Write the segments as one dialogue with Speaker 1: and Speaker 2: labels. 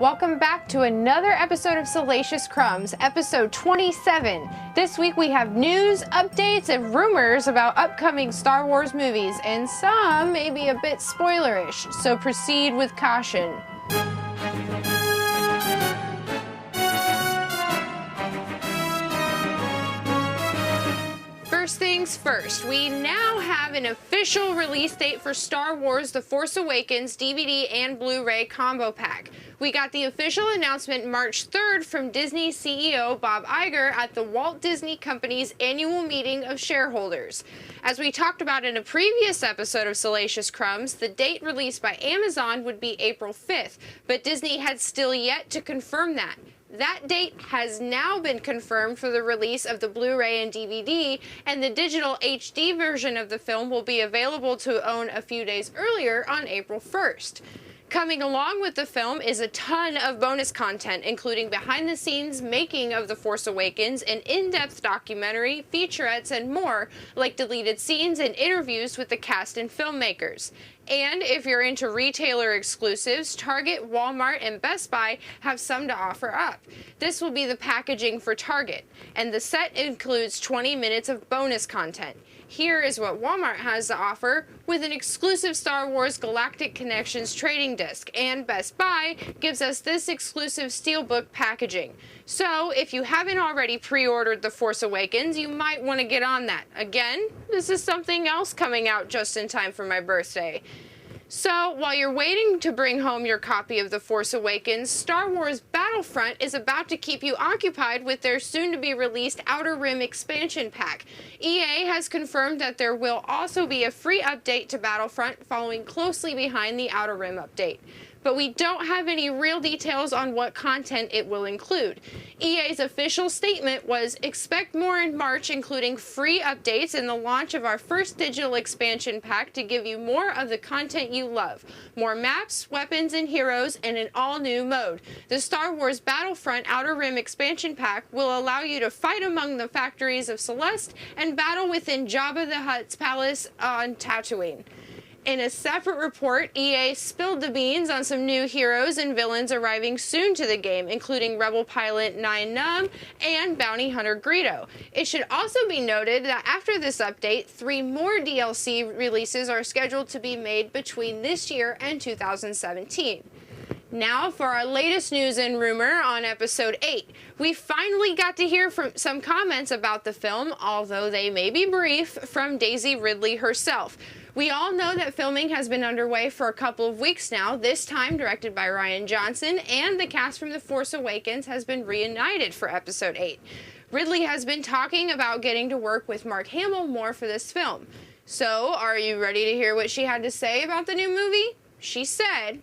Speaker 1: Welcome back to another episode of Salacious Crumbs, episode 27. This week we have news, updates, and rumors about upcoming Star Wars movies, and some may be a bit spoilerish, so proceed with caution. First things first, we now have an official release date for Star Wars The Force Awakens DVD and Blu-ray combo pack. We got the official announcement March 3rd from Disney CEO Bob Iger at the Walt Disney Company's annual meeting of shareholders. As we talked about in a previous episode of Salacious Crumbs, the date released by Amazon would be April 5th, but Disney had still yet to confirm that. That date has now been confirmed for the release of the Blu-ray and DVD, and the digital HD version of the film will be available to own a few days earlier on April 1st. Coming along with the film is a ton of bonus content, including behind-the-scenes making of The Force Awakens, an in-depth documentary, featurettes, and more, like deleted scenes and interviews with the cast and filmmakers. And if you're into retailer exclusives, Target, Walmart, and Best Buy have some to offer up. This will be the packaging for Target, and the set includes 20 minutes of bonus content. Here is what Walmart has to offer with an exclusive Star Wars Galactic Connections trading disc, and Best Buy gives us this exclusive steelbook packaging. So if you haven't already pre-ordered The Force Awakens, you might want to get on that. Again, this is something else coming out just in time for my birthday. So, while you're waiting to bring home your copy of The Force Awakens, Star Wars Battlefront is about to keep you occupied with their soon-to-be-released Outer Rim expansion pack. EA has confirmed that there will also be a free update to Battlefront following closely behind the Outer Rim update. But we don't have any real details on what content it will include. EA's official statement was, expect more in March, including free updates and the launch of our first digital expansion pack to give you more of the content you love. More maps, weapons, and heroes, and an all-new mode. The Star Wars Battlefront Outer Rim expansion pack will allow you to fight among the factories of Celeste and battle within Jabba the Hutt's palace on Tatooine. In a separate report, EA spilled the beans on some new heroes and villains arriving soon to the game, including Rebel pilot Nien Nunb and bounty hunter Greedo. It should also be noted that after this update, 3 more DLC releases are scheduled to be made between this year and 2017. Now for our latest news and rumor on episode 8. We finally got to hear from some comments about the film, although they may be brief, from Daisy Ridley herself. We all know that filming has been underway for a couple of weeks now, this time directed by Rian Johnson, and the cast from The Force Awakens has been reunited for episode 8. Ridley has been talking about getting to work with Mark Hamill more for this film. So, are you ready to hear what she had to say about the new movie? She said,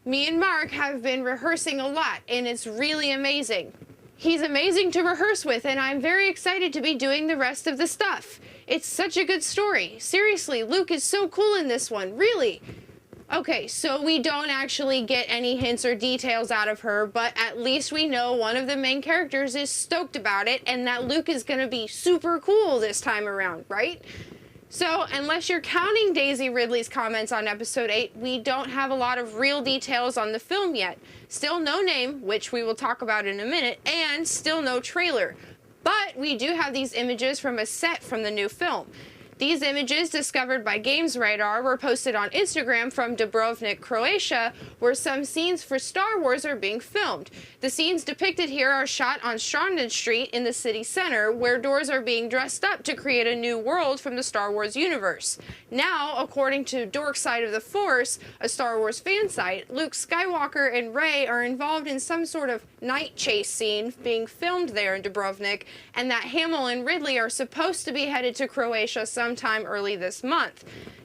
Speaker 1: "Me and Mark have been rehearsing a lot, and it's really amazing. He's amazing to rehearse with, and I'm very excited to be doing the rest of the stuff. It's such a good story. Seriously, Luke is so cool in this one, really." Okay, so we don't actually get any hints or details out of her, but at least we know one of the main characters is stoked about it, and that Luke is gonna be super cool this time around, right? So, unless you're counting Daisy Ridley's comments on episode 8, we don't have a lot of real details on the film yet. Still no name, which we will talk about in a minute, and still no trailer. But we do have these images from a set from the new film. These images, discovered by Games Radar, were posted on Instagram from Dubrovnik, Croatia, where some scenes for Star Wars are being filmed. The scenes depicted here are shot on Stranden Street in the city center, where doors are being dressed up to create a new world from the Star Wars universe. Now, according to Dork Side of the Force, a Star Wars fan site, Luke Skywalker and Rey are involved in some sort of night chase scene being filmed there in Dubrovnik, and that Hamill and Ridley are supposed to be headed to Croatia sometime early this month.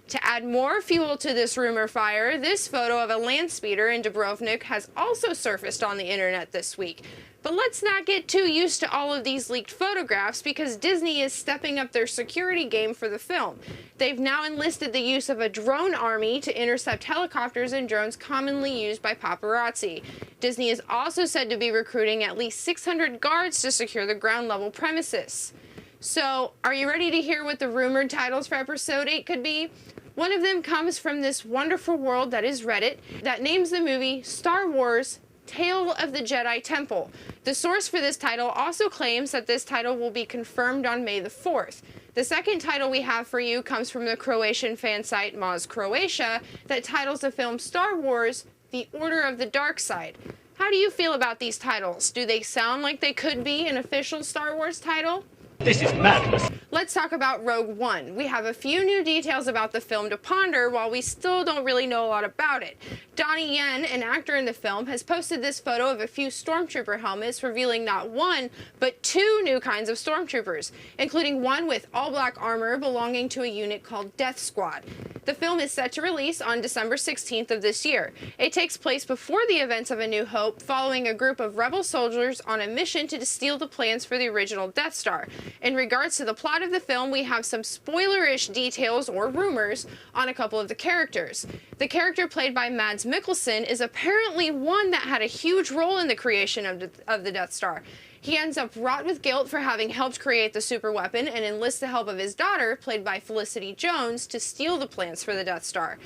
Speaker 1: To add more fuel to this rumor fire, this photo of a land speeder in Dubrovnik has also surfaced on the internet this week. But let's not get too used to all of these leaked photographs, because Disney is stepping up their security game for the film. They've now enlisted the use of a drone army to intercept helicopters and drones commonly used by paparazzi. Disney is also said to be recruiting at least 600 guards to secure the ground-level premises. So, are you ready to hear what the rumored titles for episode 8 could be? One of them comes from this wonderful world that is Reddit, that names the movie Star Wars Tale of the Jedi Temple. The source for this title also claims that this title will be confirmed on May the 4th. The second title we have for you comes from the Croatian fan site Moz Croatia that titles the film Star Wars: The Order of the Dark Side. How do you feel about these titles? Do they sound like they could be an official Star Wars title?
Speaker 2: This is madness.
Speaker 1: Let's talk about Rogue One. We have a few new details about the film to ponder while we still don't really know a lot about it. Donnie Yen, an actor in the film, has posted this photo of a few stormtrooper helmets revealing not one, but two new kinds of stormtroopers, including one with all-black armor belonging to a unit called Death Squad. The film is set to release on December 16th of this year. It takes place before the events of A New Hope, following a group of rebel soldiers on a mission to steal the plans for the original Death Star. In regards to the plot of the film, we have some spoilerish details or rumors on a couple of the characters. The character played by Mads Mikkelsen is apparently one that had a huge role in the creation of the Death Star. He ends up wrought with guilt for having helped create the superweapon and enlists the help of his daughter, played by Felicity Jones, to steal the plans for the Death Star.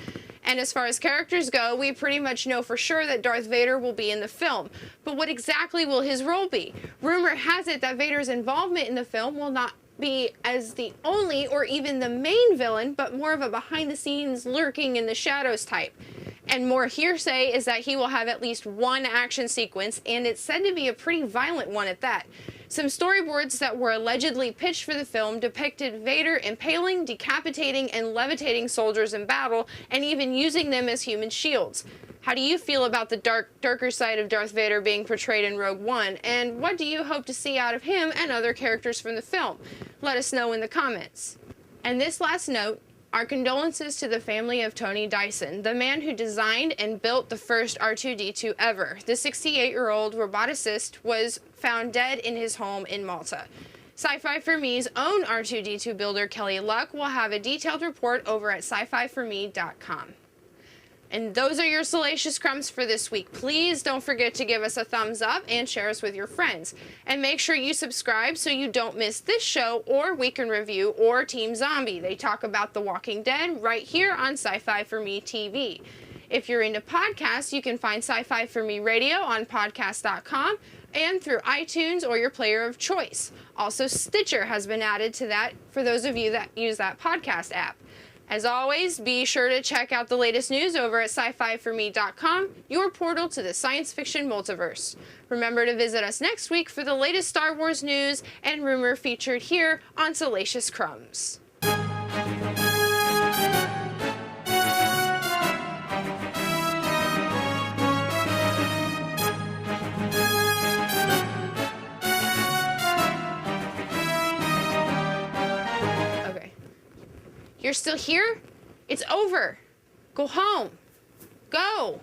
Speaker 1: And as far as characters go, we pretty much know for sure that Darth Vader will be in the film. But what exactly will his role be? Rumor has it that Vader's involvement in the film will not be as the only or even the main villain, but more of a behind-the-scenes, lurking in the shadows type. And more hearsay is that he will have at least one action sequence, and it's said to be a pretty violent one at that. Some storyboards that were allegedly pitched for the film depicted Vader impaling, decapitating, and levitating soldiers in battle, and even using them as human shields. How do you feel about the darker side of Darth Vader being portrayed in Rogue One, and what do you hope to see out of him and other characters from the film? Let us know in the comments. And this last note, our condolences to the family of Tony Dyson, the man who designed and built the first R2-D2 ever. The 68-year-old roboticist was found dead in his home in Malta. Sci-Fi for Me's own R2-D2 builder, Kelly Luck, will have a detailed report over at sci-fi4me.com. And those are your Salacious Crumbs for this week. Please don't forget to give us a thumbs up and share us with your friends. And make sure you subscribe so you don't miss this show or Week in Review or Team Zombie. They talk about The Walking Dead right here on Sci-Fi for Me TV. If you're into podcasts, you can find Sci-Fi for Me Radio on podcast.com and through iTunes or your player of choice. Also, Stitcher has been added to that for those of you that use that podcast app. As always, be sure to check out the latest news over at sci-fi4me.com, your portal to the science fiction multiverse. Remember to visit us next week for the latest Star Wars news and rumor featured here on Salacious Crumbs. You're still here? It's over. Go home. Go.